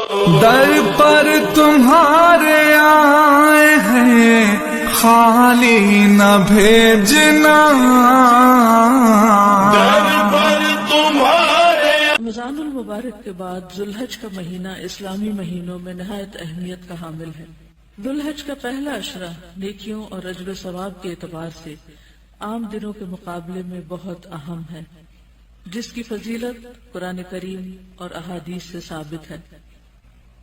در پر تمہارے آئے ہیں خالی نہ بھیجنا، در پر تمہارے۔ رمضان المبارک کے بعد ذوالحج کا مہینہ اسلامی مہینوں میں نہایت اہمیت کا حامل ہے۔ ذوالحج کا پہلا عشرہ نیکیوں اور اجر و ثواب کے اعتبار سے عام دنوں کے مقابلے میں بہت اہم ہے، جس کی فضیلت قرآن کریم اور احادیث سے ثابت ہے۔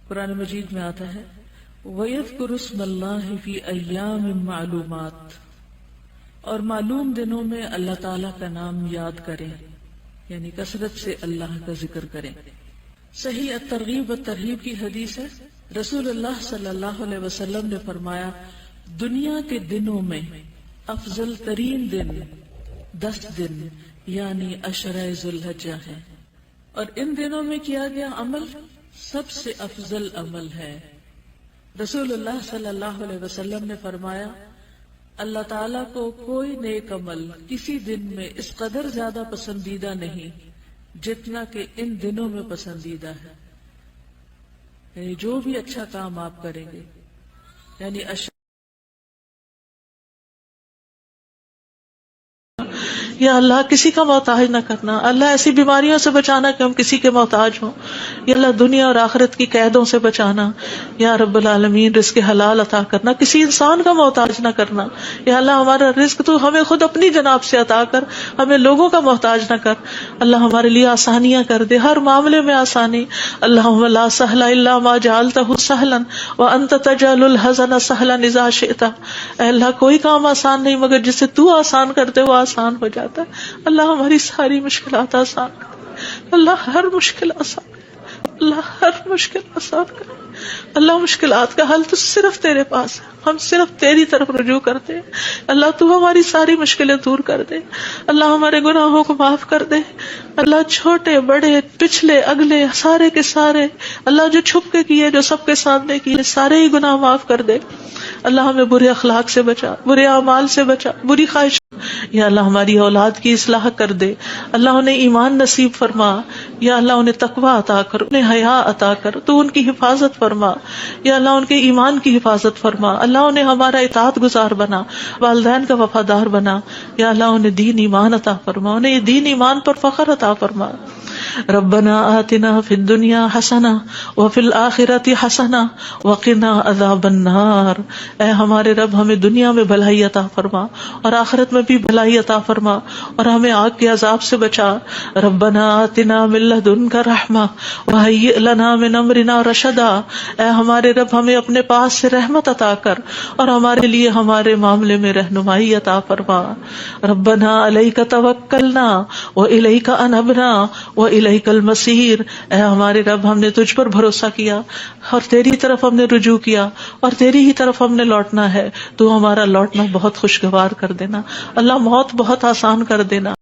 قرآن مجید میں آتا ہے وَيَذْكُرُ اسْمَ اللَّهِ فِي أَيَّامٍ مَعْلُومَاتٍ، اور معلوم دنوں میں اللہ تعالیٰ کا نام یاد کریں، یعنی کثرت سے اللہ کا ذکر کریں۔ صحیح الترغیب والترہیب کی حدیث ہے، رسول اللہ صلی اللہ علیہ وسلم نے فرمایا دنیا کے دنوں میں افضل ترین دن 10 دن یعنی عشرہ ذوالحجہ ہے، اور ان دنوں میں کیا گیا عمل سب سے افضل عمل ہے۔ رسول اللہ صلی اللہ علیہ وسلم نے فرمایا اللہ تعالیٰ کو کوئی نیک عمل کسی دن میں اس قدر زیادہ پسندیدہ نہیں جتنا کہ ان دنوں میں پسندیدہ ہے، یعنی جو بھی اچھا کام آپ کریں گے، یعنی یا اللہ کسی کا محتاج نہ کرنا، اللہ ایسی بیماریوں سے بچانا کہ ہم کسی کے محتاج ہوں، یا اللہ دنیا اور آخرت کی قیدوں سے بچانا، یا رب العالمین رزق حلال عطا کرنا، کسی انسان کا محتاج نہ کرنا، یا اللہ ہمارا رزق تو ہمیں خود اپنی جناب سے عطا کر، ہمیں لوگوں کا محتاج نہ کر، اللہ ہمارے لیے آسانیاں کر دے، ہر معاملے میں آسانی۔ اللہم لا سہل الا ما جعلتہ سہلا وانت تجعل الحزن سہلا اذا شئت، اے اللہ کوئی کام آسان نہیں مگر جسے تو آسان کرتے وہ آسان ہو جاتا ہے۔ اللہ ہماری ساری مشکلات آسان کر، اللہ ہر مشکل آسان کر، اللہ ہر مشکل آسان کر، اللہ مشکلات کا حل تو صرف تیرے پاس ہے، ہم صرف تیری طرف رجوع کرتے ہیں، اللہ تو ہماری ساری مشکلیں دور کر دے، اللہ ہمارے گناہوں کو معاف کر دے، اللہ چھوٹے بڑے پچھلے اگلے سارے کے سارے، اللہ جو چھپ کے کیے جو سب کے سامنے کیے سارے ہی گناہ معاف کر دے، اللہ ہمیں برے اخلاق سے بچا، برے اعمال سے بچا، بری خواہش، یا اللہ ہماری اولاد کی اصلاح کر دے، اللہ انہیں ایمان نصیب فرما، یا اللہ انہیں تقوی عطا کر، انہیں حیا عطا کر، تو ان کی حفاظت فرما، یا اللہ ان کے ایمان کی حفاظت فرما، اللہ انہیں ہمارا اطاعت گزار بنا، والدین کا وفادار بنا، یا اللہ انہیں دین ایمان عطا فرما، انہیں یہ دین ایمان پر فخر عطا فرما۔ ربنا آتنا فی الدنیا حسنہ وفی الآخرۃ حسنہ وقنا عذاب النار، اے ہمارے رب ہمیں دنیا میں بھلائی عطا فرما اور آخرت میں بھی بھلائی عطا فرما اور ہمیں آگ کے عذاب سے بچا۔ ربنا آتنا من لدنک رحمہ وہیئ لنا من امرنا رشدا، اے ہمارے رب ہمیں اپنے پاس سے رحمت عطا کر اور ہمارے لیے ہمارے معاملے میں رہنمائی عطا فرما۔ ربنا علیک توکلنا والیک انبنا وإلیک المصیر، اے ہمارے رب ہم نے تجھ پر بھروسہ کیا اور تیری طرف ہم نے رجوع کیا اور تیری ہی طرف ہم نے لوٹنا ہے، تو ہمارا لوٹنا بہت خوشگوار کر دینا، اللہ موت بہت آسان کر دینا۔